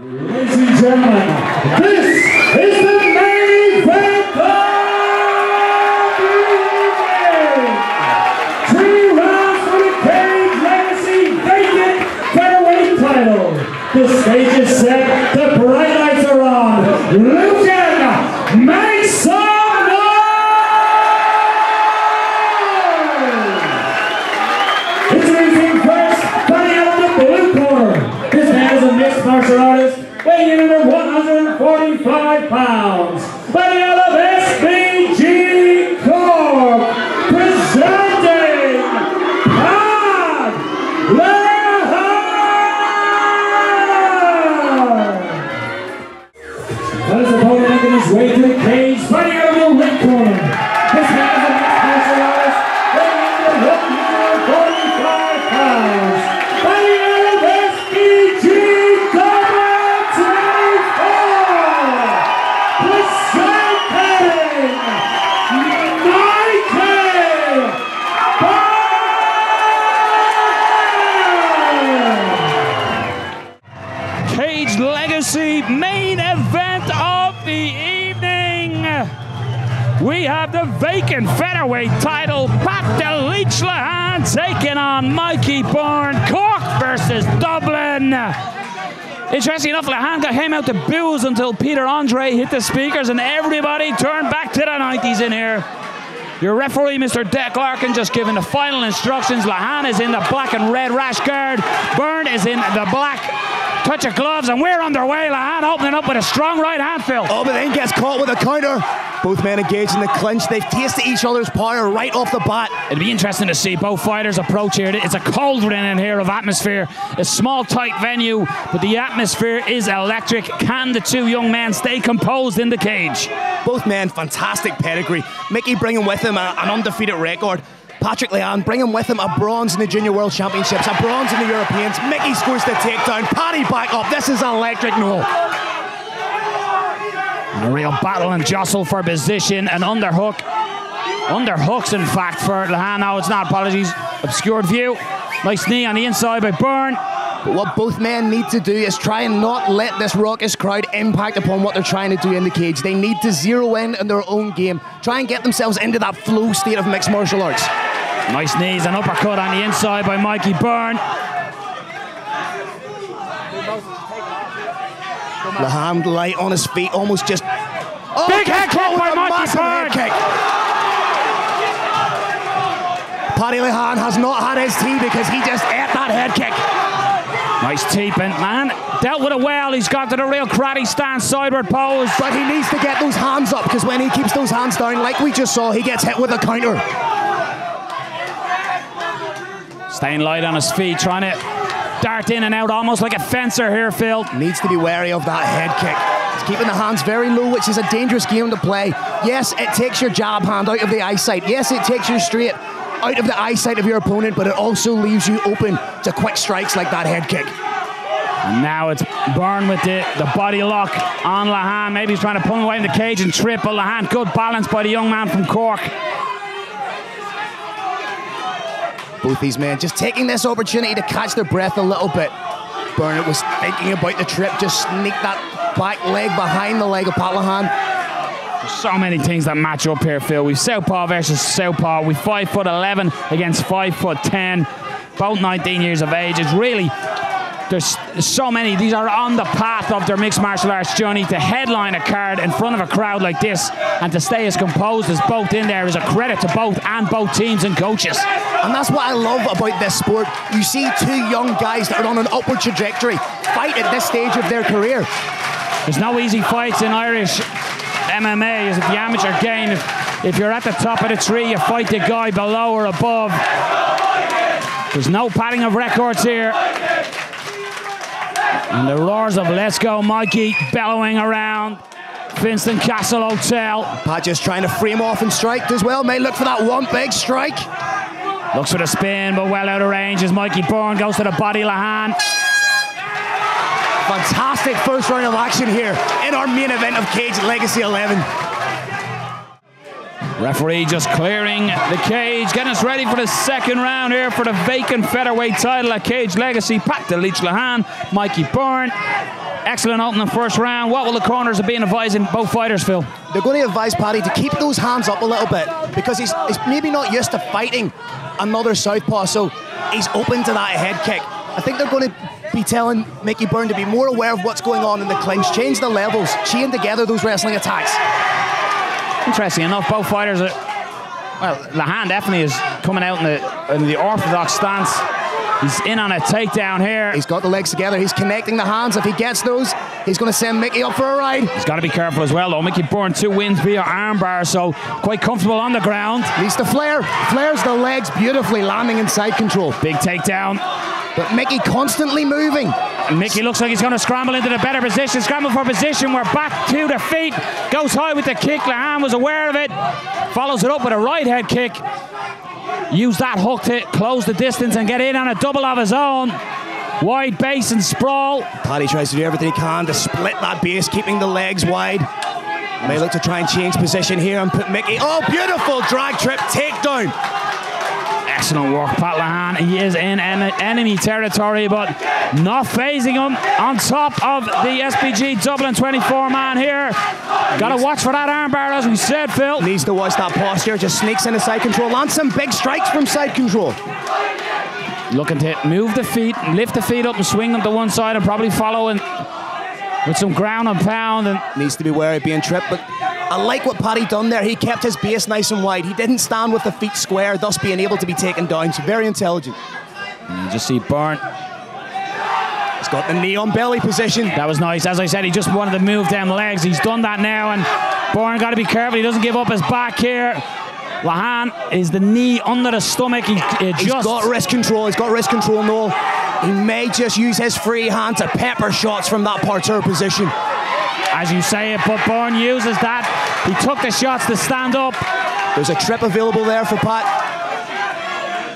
Ladies and gentlemen, this is the main event of the evening. 3 rounds for the Cage Legacy vacant featherweight title. The stage is set, the bright lights are on. Lucan, make some noise! Introducing first, fighting out of the blue corner. This man is a mixed martial artist, weighing in under 145 pounds. Fighting out of SBG Cork, presenting Bout, Lehane. His opponent making his way to the cage, fighting out of the red corner. This man is a mixed martial artist, weighing in under 145 pounds. Fighting out of SBG Cage Legacy main event of the evening. We have the vacant featherweight title, Lehane taking on Mikey Byrne, Cork versus Dublin. Interesting enough, Lehane came out to boos until Peter Andre hit the speakers and everybody turned back to the 90s in here. Your referee, Mr. Deck Larkin, just giving the final instructions. Lehane is in the black and red rash guard. Byrne is in the black touch of gloves, and we're underway. Lehane opening up with a strong right hand, Phil. Oh, but then gets caught with a counter. Both men engaged in the clinch. They've tasted each other's power right off the bat. It'll be interesting to see both fighters approach here. It's a cauldron in here of atmosphere. A small, tight venue, but the atmosphere is electric. Can the two young men stay composed in the cage? Both men, fantastic pedigree. Mickey bringing with him an undefeated record. Patrick Lehane bringing with him a bronze in the Junior World Championships, a bronze in the Europeans. Mickey scores the takedown. Paddy back up. This is electric, Noel. A real battle and jostle for position. An underhook. Underhooks, in fact, for Lehane. No, it's not. Apologies. Obscured view. Nice knee on the inside by Byrne. But what both men need to do is try and not let this raucous crowd impact upon what they're trying to do in the cage. They need to zero in on their own game. Try and get themselves into that flow state of mixed martial arts. Nice knees, an uppercut on the inside by Mikey Byrne. Lehane light on his feet, almost just... Oh, big head kick by Mikey Byrne! Paddy Lehane has not had his tea because he just ate that head kick. Nice teeping, man. Dealt with it well. He's got to the real karate stance, sideward pose. But he needs to get those hands up, because when he keeps those hands down, like we just saw, he gets hit with a counter. Staying light on his feet, trying to dart in and out almost like a fencer here, Phil. Needs to be wary of that head kick. He's keeping the hands very low, which is a dangerous game to play. Yes, it takes your jab hand out of the eyesight. Yes, it takes your straight out of the eyesight of your opponent, but it also leaves you open to quick strikes like that head kick. And now it's Byrne with the body lock on Lehane. Maybe he's trying to pull him away in the cage and trip, but Lehane, good balance by the young man from Cork. Both these men just taking this opportunity to catch their breath a little bit. Byrne was thinking about the trip, just sneak that back leg behind the leg of Pat Lehane. There's so many things that match up here, Phil. We've southpaw versus southpaw. We've 5'11" against 5'10". Both 19 years of age. It's really, there's so many. These are on the path of their mixed martial arts journey. To headline a card in front of a crowd like this and to stay as composed as both in there is a credit to both and both teams and coaches. And that's what I love about this sport. You see two young guys that are on an upward trajectory fight at this stage of their career. There's no easy fights in Irish MMA. Is it the amateur game? If you're at the top of the tree, you fight the guy below or above. There's no padding of records here. And the roars of "Let's go, Mikey" bellowing around Finnstown Castle Hotel. Pat just trying to frame off and strike as well. May look for that one big strike. Looks for the spin, but well out of range as Mikey Byrne goes to the body. Lehane. Fantastic first round of action here in our main event of Cage Legacy 11. Referee just clearing the cage, getting us ready for the second round here for the vacant featherweight title at Cage Legacy. Lehane, Mikey Byrne. Excellent opening first round. What will the corners have been advising both fighters, Phil? They're going to advise Paddy to keep those hands up a little bit because he's maybe not used to fighting another southpaw, so he's open to that head kick. I think they're going to be telling Mikey Byrne to be more aware of what's going on in the clinch, change the levels, chain together those wrestling attacks. Interesting enough, both fighters are, well, Lehane definitely is coming out in the orthodox stance. He's in on a takedown here. He's got the legs together. He's connecting the hands. If he gets those, he's going to send Mickey up for a ride. He's got to be careful as well, though. Mikey Byrne 2 wins via armbar, so quite comfortable on the ground. Needs to flare. Flares the legs beautifully, landing in side control. Big takedown. But Mickey constantly moving. And Mickey looks like he's going to scramble into the better position. Scramble for position. We're back to the feet. Goes high with the kick. Lehane was aware of it. Follows it up with a right head kick. Use that hook to close the distance and get in on a double of his own. Wide base and sprawl. Paddy tries to do everything he can to split that base, keeping the legs wide. May look to try and change position here and put Mickey. Oh, beautiful drag trip takedown. Excellent work, Pat Lehane. He is in enemy territory, but not phasing him on top of the SBG Dublin 24-man here. Got to watch for that armbar, as we said, Phil. Needs to watch that posture. Just sneaks into side control. Lands some big strikes from side control. Looking to move the feet, lift the feet up and swing them to one side and probably follow in with some ground and pound. And needs to be wary of being tripped, but I like what Paddy done there. He kept his base nice and wide. He didn't stand with the feet square, thus being able to be taken down. So very intelligent. And you just see Byrne. He's got the knee on belly position. That was nice. As I said, he just wanted to move them legs. He's done that now, and Byrne got to be careful. He doesn't give up his back here. Lehane is the knee under the stomach. He's got wrist control. He's got wrist control, Noel. He may just use his free hand to pepper shots from that parterre position. As you say it, but Byrne uses that. He took the shots to stand up. There's a trip available there for Pat.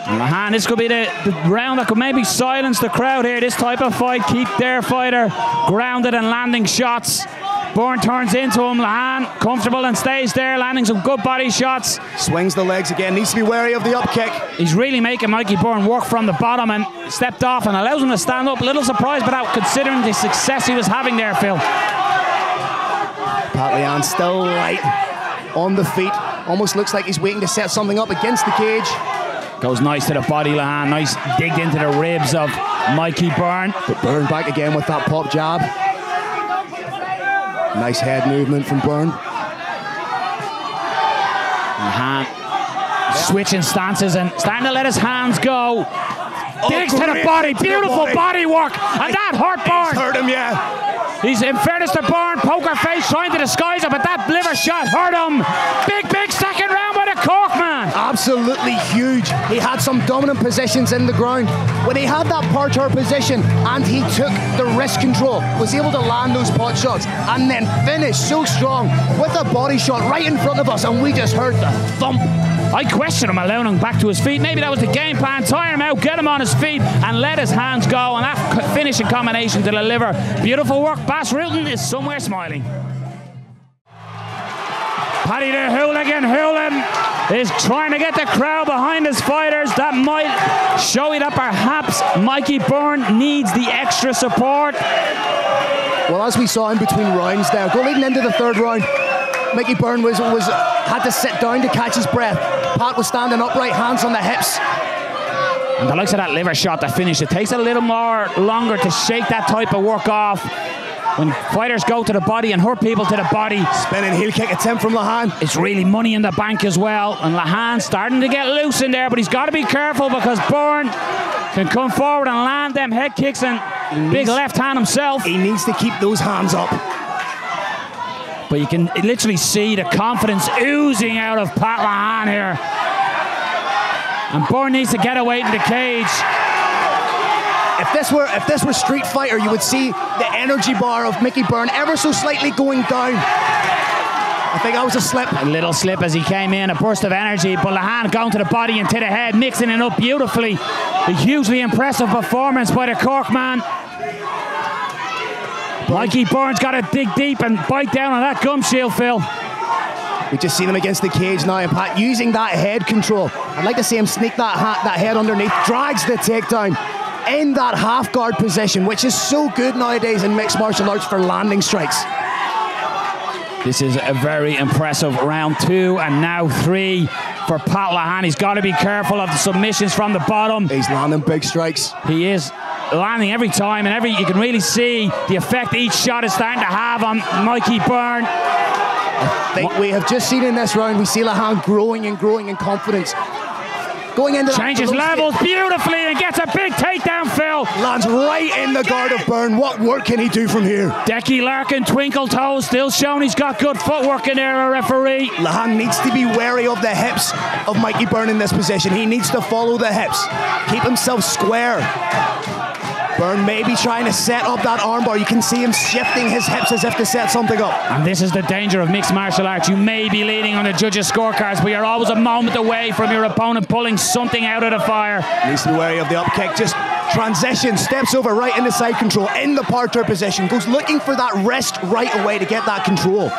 Lehane, this could be the round that could maybe silence the crowd here. This type of fight, keep their fighter grounded and landing shots. Byrne turns into him. Lehane comfortable and stays there, landing some good body shots. Swings the legs again. Needs to be wary of the up kick. He's really making Mikey Byrne work from the bottom and stepped off and allows him to stand up. A little surprised, but considering the success he was having there, Phil. Pat Lehane still light on the feet. Almost looks like he's waiting to set something up against the cage. Goes nice to the body, Lehane. Nice digged into the ribs of Mikey Byrne. But Byrne back again with that pop jab. Nice head movement from Byrne. Lehane switching stances and starting to let his hands go. Digs to the body. Beautiful body work. And that hurt Byrne. He's hurt him, yeah. He's, in fairness to Byrne, poker face, trying to disguise it, but that liver shot hurt him. Big second round by the Cork man. Absolutely huge. He had some dominant positions in the ground. When he had that parterre position and he took the wrist control, was able to land those pot shots and then finish so strong with a body shot right in front of us, and we just heard the thump. I question him allowing him back to his feet. Maybe that was the game plan. Tire him out, get him on his feet, and let his hands go. And that finishing combination to the liver. Beautiful work. Bas Rutten is somewhere smiling. Paddy the Hooligan is trying to get the crowd behind his fighters. That might show you that perhaps Mikey Byrne needs the extra support. Well, as we saw in between rounds there, leading into the third round, Mikey Byrne had to sit down to catch his breath. Pat was standing upright, hands on the hips. And the likes of that liver shot to finish, it takes a little more longer to shake that type of work off. When fighters go to the body and hurt people to the body. Spinning heel kick attempt from Lehane. It's really money in the bank as well. And Lehane starting to get loose in there, but he's got to be careful because Byrne can come forward and land them head kicks and big left hand himself. He needs to keep those hands up. But you can literally see the confidence oozing out of Pat Lehane here. And Byrne needs to get away in the cage. If this were Street Fighter, you would see the energy bar of Mikey Byrne ever so slightly going down. I think that was a slip. A little slip as he came in, a burst of energy, but Lehane going to the body and to the head, mixing it up beautifully. A hugely impressive performance by the Cork man. Mikey Byrne's got to dig deep and bite down on that gum shield, Phil. We've just seen him against the cage now, and Pat using that head control. I'd like to see him sneak that head underneath, drags the takedown. in that half guard position, which is so good nowadays in mixed martial arts for landing strikes. This is a very impressive round 2 and now 3 for Pat Lehane. He's got to be careful of the submissions from the bottom. He's landing big strikes. He is landing every time, and you can really see the effect each shot is starting to have on Mikey Byrne. I think we have just seen in this round, we see Lehane growing and growing in confidence. Going into changes levels beautifully and gets a big takedown, Phil. Lands right in the guard of Byrne. What work can he do from here? Decky Larkin, twinkle toes, still showing he's got good footwork in there, a referee. Lehane needs to be wary of the hips of Mikey Byrne in this position. He needs to follow the hips, keep himself square. Byrne may be trying to set up that armbar. You can see him shifting his hips as if to set something up. And this is the danger of mixed martial arts. You may be leaning on the judges' scorecards, but you're always a moment away from your opponent pulling something out of the fire. Needs to be wary of the up kick. Just transition, steps over right into side control, in the parterre position. Goes looking for that wrist right away to get that control.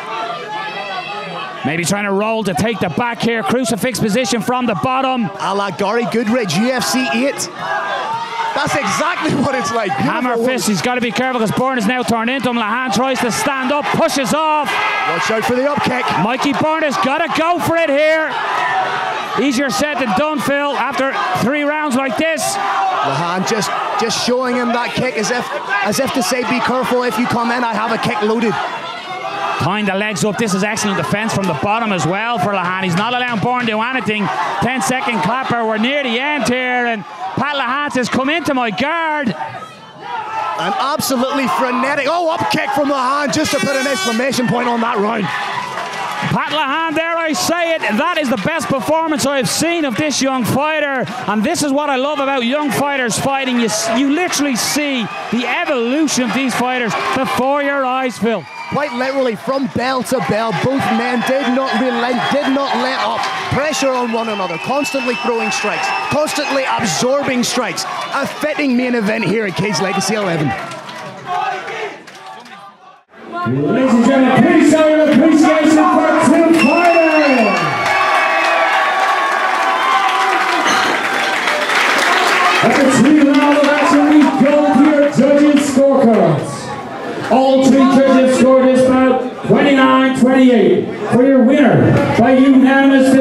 Maybe trying to roll to take the back here. Crucifix position from the bottom. A la Gary Goodridge, UFC 8. That's exactly what it's like. Hammer fist, he's got to be careful because Byrne is now turned into him. Lehane tries to stand up, pushes off. Watch out for the up kick. Mikey Byrne has got to go for it here. Easier said than done, Phil, after 3 rounds like this. Lehane just showing him that kick as if to say, be careful, if you come in, I have a kick loaded. Tying the legs up. This is excellent defense from the bottom as well for Lehane. He's not allowing Byrne to do anything. 10-second clapper. We're near the end here, and Pat Lehane says, come into my guard. An absolutely frenetic, up kick from Lehane, just to put an exclamation point on that round. Pat Lehane, dare I say it, that is the best performance I've seen of this young fighter. And this is what I love about young fighters fighting. You literally see the evolution of these fighters before your eyes, Phil. Quite literally, from bell to bell, both men did not relent, did not let up. Pressure on one another, constantly throwing strikes, constantly absorbing strikes. A fitting main event here at Cage Legacy 11. Ladies and gentlemen, please show your appreciation for 2 fighters. After 3 rounds of action, we go to your judges' scorecards. All 3 judges scored this bout 29-28 for your winner by unanimous